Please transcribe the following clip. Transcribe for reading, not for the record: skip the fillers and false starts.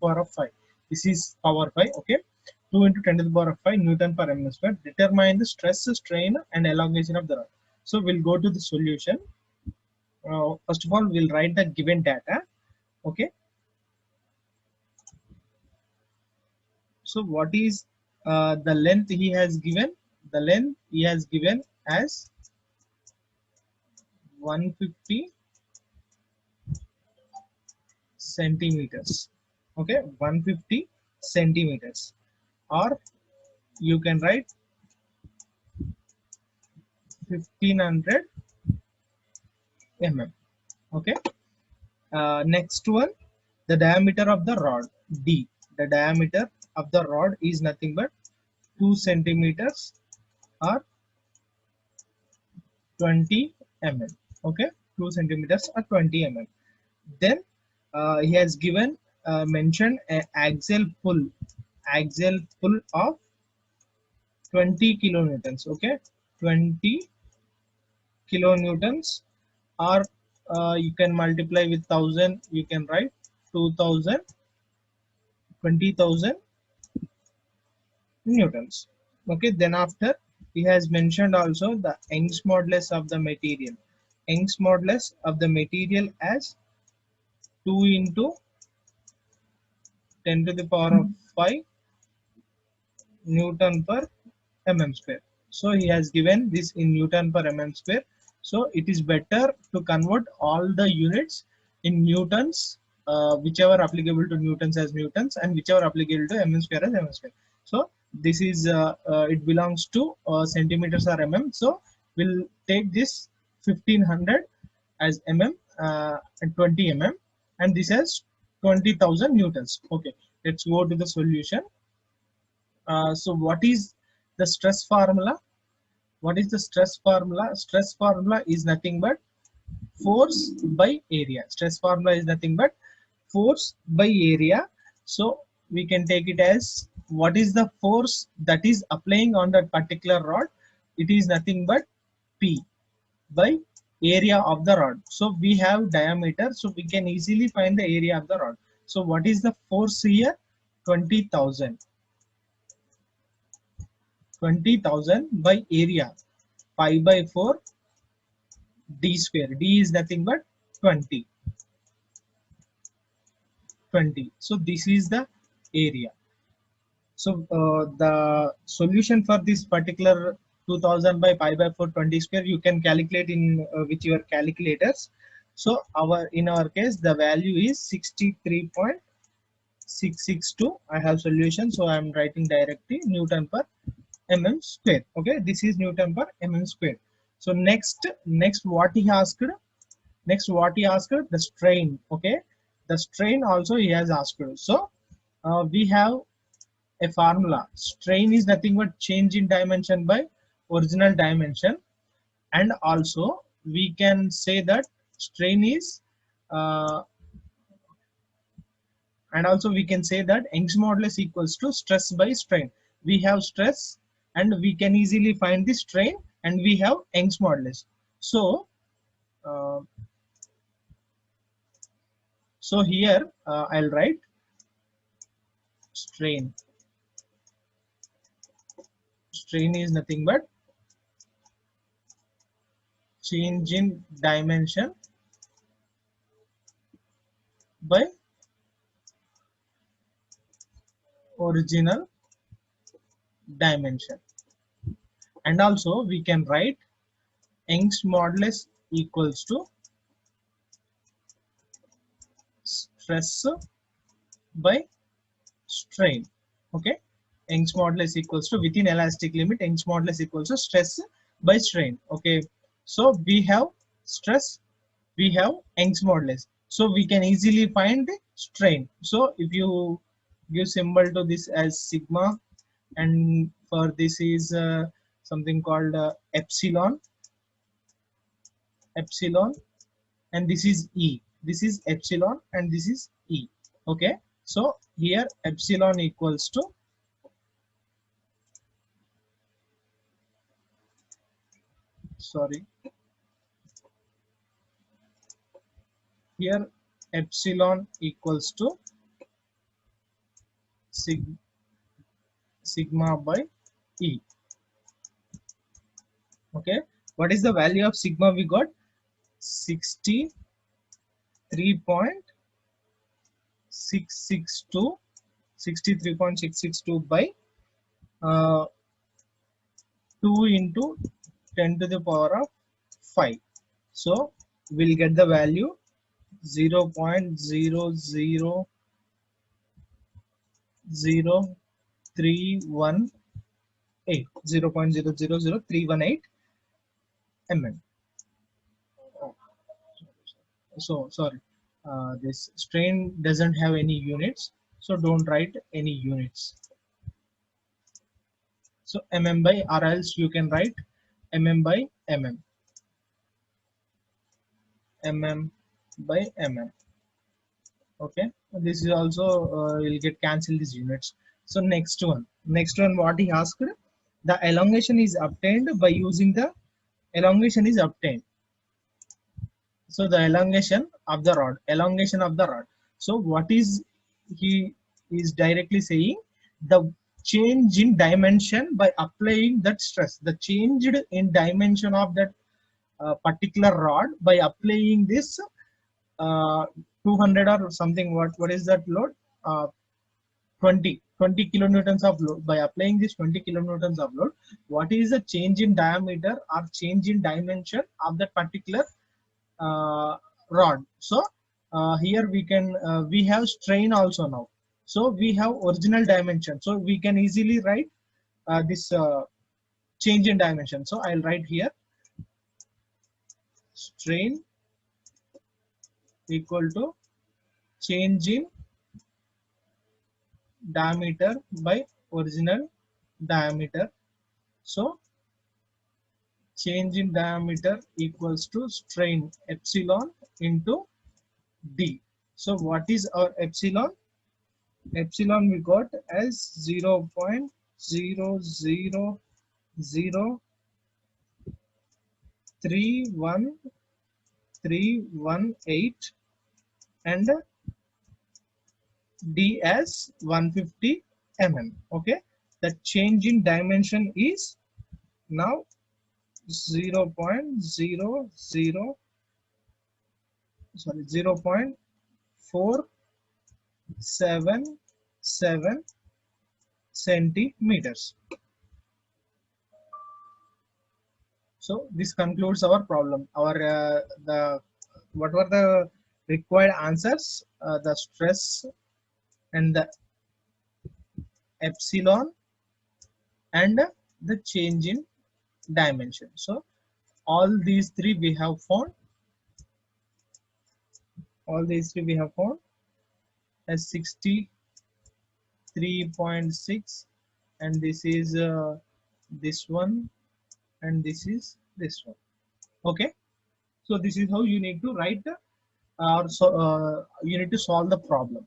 power of 5. This is power 5. Okay, 2 into 10 to the power of 5 Newton per mm square. Determine the stress, strain, and elongation of the rod. So we'll go to the solution. First of all, we'll write the given data. Okay, so what is the length he has given? The length he has given as 150 centimeters. Okay, 150 centimeters, or you can write 1500 mm. Okay, next one, the diameter of the rod D. The diameter of the rod is nothing but 2 centimeters or 20 mm. Okay, 2 centimeters or 20 mm. Then he has given mentioned a axial pull of 20 kilonewtons. Okay, 20 kilonewtons, or you can multiply with 1000, you can write 2000, 20,000 newtons. Okay, then after he has mentioned also the Young's modulus of the material. Young's modulus of the material as 2 into 10 to the power of 5 Newton per mm square. So he has given this in Newton per mm square. So it is better to convert all the units in newtons, whichever applicable to newtons as newtons, and whichever applicable to mm square as mm square. So this is it belongs to centimeters or mm. So we'll take this 1500 as mm and 20 mm, and this has 20,000 newtons. Okay, let's go to the solution. So what is the stress formula? What is the stress formula? Stress formula is nothing but force by area. Stress formula is nothing but force by area. So we can take it as, what is the force that is applying on that particular rod? It is nothing but P by area of the rod. So we have diameter, so we can easily find the area of the rod. So what is the force here? 20,000. 20,000 by area, pi by 4 d square. D is nothing but 20. So this is the area. So the solution for this particular 2000 by pi by 4 20 square, you can calculate in with your calculators. So in our case the value is 63.662. I have solution, so I am writing directly Newton per mm square. Okay, this is Newton per mm square. So next what he asked, the strain. Okay, the strain also he has asked. So we have a formula. Strain is nothing but change in dimension by original dimension, and also we can say that strain is and also we can say that Young's modulus equals to stress by strain. We have stress and we can easily find the strain, and we have Young's modulus. So uh, here I'll write strain. Strain is nothing but change in dimension by original dimension. And also we can write Young's modulus equals to stress by strain. Okay, Young's modulus equals to, within elastic limit, Young's modulus equals to stress by strain. Okay, so we have stress, we have Young's modulus, so we can easily find the strain. So if you give symbol to this as sigma, and for this is something called epsilon, and this is E. This is epsilon and this is E. Okay, so here epsilon equals to, here epsilon equals to sig sigma by E. Okay, what is the value of sigma we got? 63.662 63.662 by 2 into 10 to the power of 5. So we'll get the value 0.0000318 0.000318 mm. So sorry, this strain doesn't have any units, so don't write any units. So mm by, or else you can write by mm, mm by mm. Okay, this is also will get cancelled these units. So next one what he asked, the elongation is obtained by using the elongation is obtained. So the elongation of the rod. So what is he is directly saying? The change in dimension by applying that stress, the changed in dimension of that particular rod by applying this 200 or something, what is that load, 20 kilonewtons of load. By applying this 20 kilonewtons of load, what is the change in diameter or change in dimension of that particular rod? So here we can we have strain also now, so we have original dimension, so we can easily write this change in dimension. So I'll write here strain equal to change in diameter by original diameter. So change in diameter equals to strain epsilon into D. So what is our epsilon? Epsilon we got as 0.0003118 and D as 150 mm. Okay, the change in dimension is now 0.477 centimeters. So this concludes our problem. Our the what were the required answers? The stress and the epsilon and the change in dimension. So all these three we have found. All these three we have found as 63.6, and this is this one, and this is this one. Okay, so this is how you need to write or so you need to solve the problem.